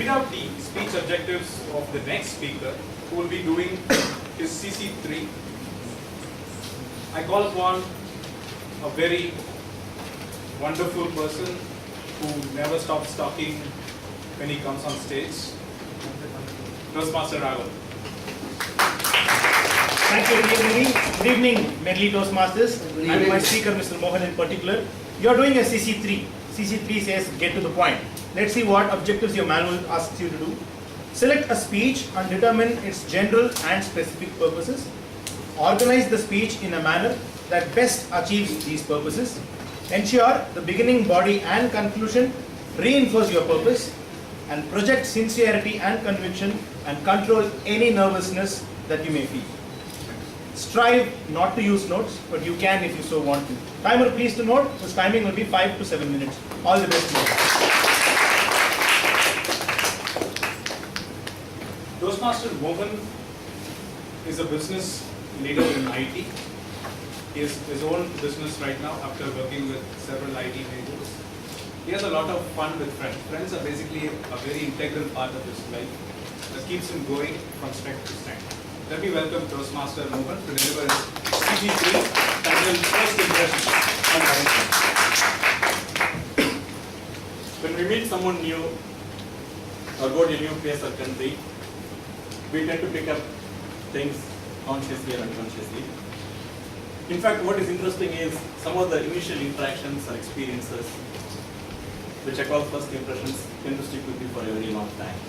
read out the speech objectives of the next speaker, who will be doing his CC3. I call upon a very wonderful person who never stops talking when he comes on stage, Toastmaster Raghav. Thank you, good evening, Medley Toastmasters, and my speaker, Mr. Mohan in particular. You are doing a CC3. CC3 says get to the point. Let's see what objectives your manual asks you to do. Select a speech and determine its general and specific purposes. Organize the speech in a manner that best achieves these purposes. Ensure the beginning, body and conclusion reinforce your purpose, and project sincerity and conviction and control any nervousness that you may feel. Strive not to use notes, but you can if you so want to. Timer, please to note, this timing will be 5 to 7 minutes. All the best. Toastmaster Mohan is a business leader in IT. He has his own business right now after working with several IT majors. He has a lot of fun with friends. Friends are basically a very integral part of his life that keeps him going from strength to strength. Let me welcome Toastmaster Mohan to deliver his CG3 titled First Impressions on Management. When we meet someone new or go to a new place or country, we tend to pick up things consciously or unconsciously. In fact, what is interesting is some of the initial interactions or experiences, which I call first impressions, tend to stick with you for a very long time.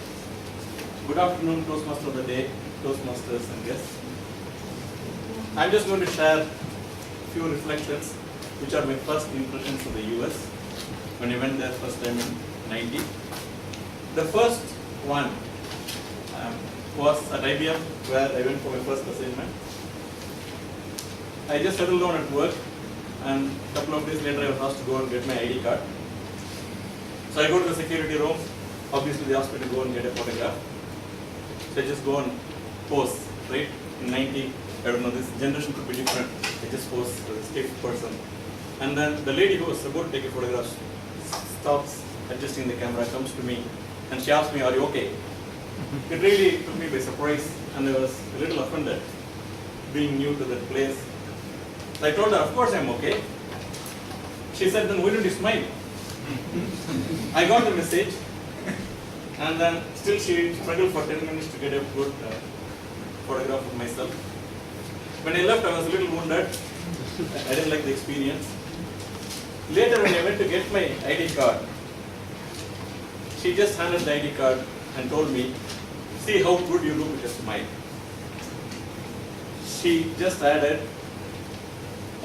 Good afternoon, Toastmaster of the day, Toastmasters and guests. I'm just going to share a few reflections, which are my first impressions of the US when I went there first time in 90. The first one was at IBM, where I went for my first assignment. I just settled down at work, and a couple of days later I was asked to go and get my ID card. So I go to the security room. Obviously they asked me to go and get a photograph. So I just go and pose, right? In 90, I don't know, this generation could be different. I just pose as a stiff person. And then the lady who was about to take a photograph stops adjusting the camera, comes to me, and she asked me, "Are you okay?" It really took me by surprise, and I was a little offended being new to that place. So I told her, "Of course I'm okay." She said, "Then why don't you smile?" I got the message, and then still she struggled for 10 minutes to get a good photograph of myself. When I left, I was a little wounded. I didn't like the experience. Later, when I went to get my ID card, she just handed the ID card and told me, "See how good you look with a smile." She just added,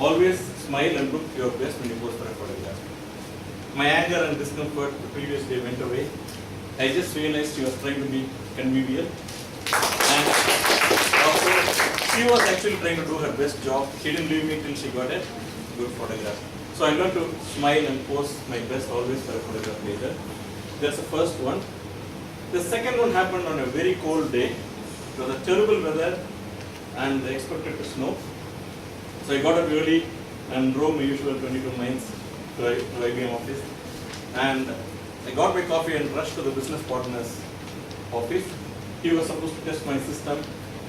"Always smile and look your best when you pose for a photograph." My anger and discomfort the previous day went away. I just realized she was trying to be convivial. And also, she was actually trying to do her best job. She didn't leave me till she got a good photograph. So I learned to smile and pose my best always for a photograph later. That's the first one. The second one happened on a very cold day. It was a terrible weather and they expected to snow. So I got up early and drove my usual 22 miles to IBM office. And I got my coffee and rushed to the business partner's office. He was supposed to test my system,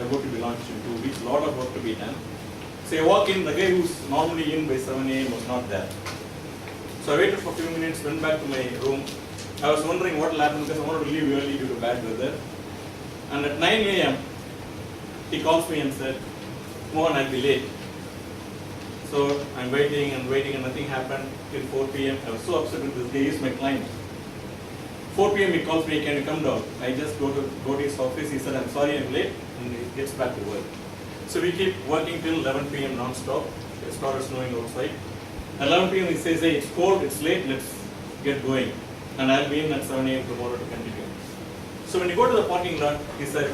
about to be launched in 2 weeks, a lot of work to be done. So I walk in, the guy who's normally in by 7 a.m. was not there. So I waited for a few minutes, went back to my room. I was wondering what will happen because I wanted to leave early due to bad weather. And at 9 a.m., he calls me and said, "Mohan, I'll be late." So I'm waiting and waiting and nothing happened till 4 p.m. I was so upset with this guy, he's my client. 4 p.m. he calls me, "Can you come down?" I just go to his office. He said, "I'm sorry, I'm late," and he gets back to work. So we keep working till 11 p.m. non-stop. It started snowing outside. At 11 p.m. he says, "Hey, it's cold, it's late, let's get going." And I'll be in at 7 a.m. tomorrow to continue. So when you go to the parking lot, he said,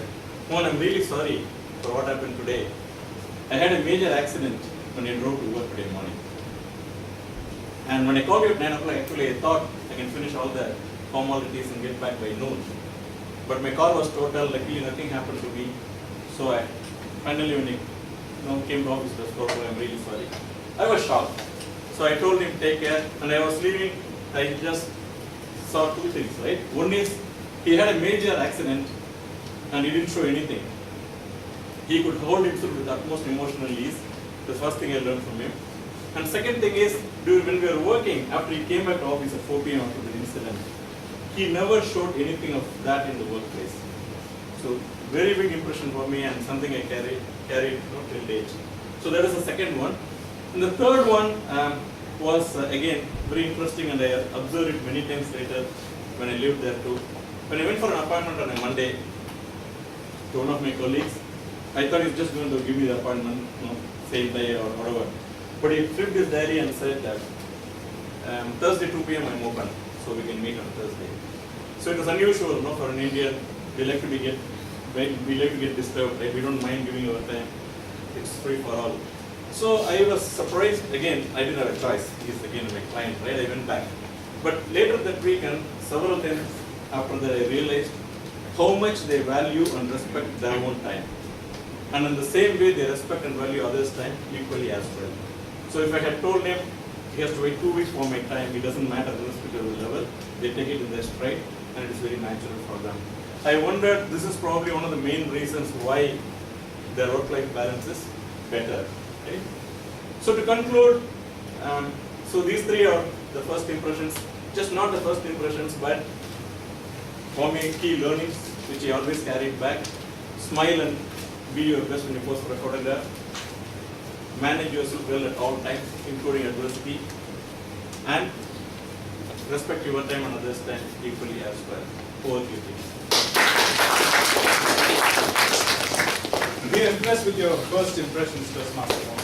"Mohan, I'm really sorry for what happened today. I had a major accident when I drove to work today morning. And when I called you at 9 o'clock, actually I thought I can finish all the formalities and get back by noon. But my car was total, luckily nothing happened to me. So I finally when I came to office, I told him, "I'm really sorry." I was shocked. So I told him, "Take care." And I was leaving, I just saw two things, right? One is He had a major accident and he didn't show anything. He could hold himself with utmost emotional ease. The first thing I learned from him. And second thing is, when we were working, after he came back to office at 4 p.m. after the incident, he never showed anything of that in the workplace. So very big impression for me and something I carried till date. So that is the second one. And the third one was again very interesting, and I observed it many times later when I lived there too. When I went for an appointment on a Monday to one of my colleagues, I thought he was just going to give me the appointment, same day or whatever. But he flipped his diary and said that Thursday 2 p.m. I'm open, so we can meet on Thursday. So it was unusual, for an Indian. We like to get disturbed. Right? We don't mind giving our time. It's free for all. So I was surprised. Again, I didn't have a choice. He's again my client, right? I went back. But later that weekend, several times after that, I realized how much they value and respect their own time. And in the same way, they respect and value others' time equally as well. So if I had told him he has to wait 2 weeks for my time, it doesn't matter irrespective of the level, they take it in their stride and it is very natural for them. I wonder, this is probably one of the main reasons why their work-life balance is better. Okay? So to conclude, so these three are the first impressions, just not the first impressions, but for me key learnings which I always carried back. Smile and be your best when you pose for a photograph. Manage yourself well at all times, including adversity, and respect your time and others' time equally as well. Over to you, please. We are impressed with your first impressions, Toastmaster.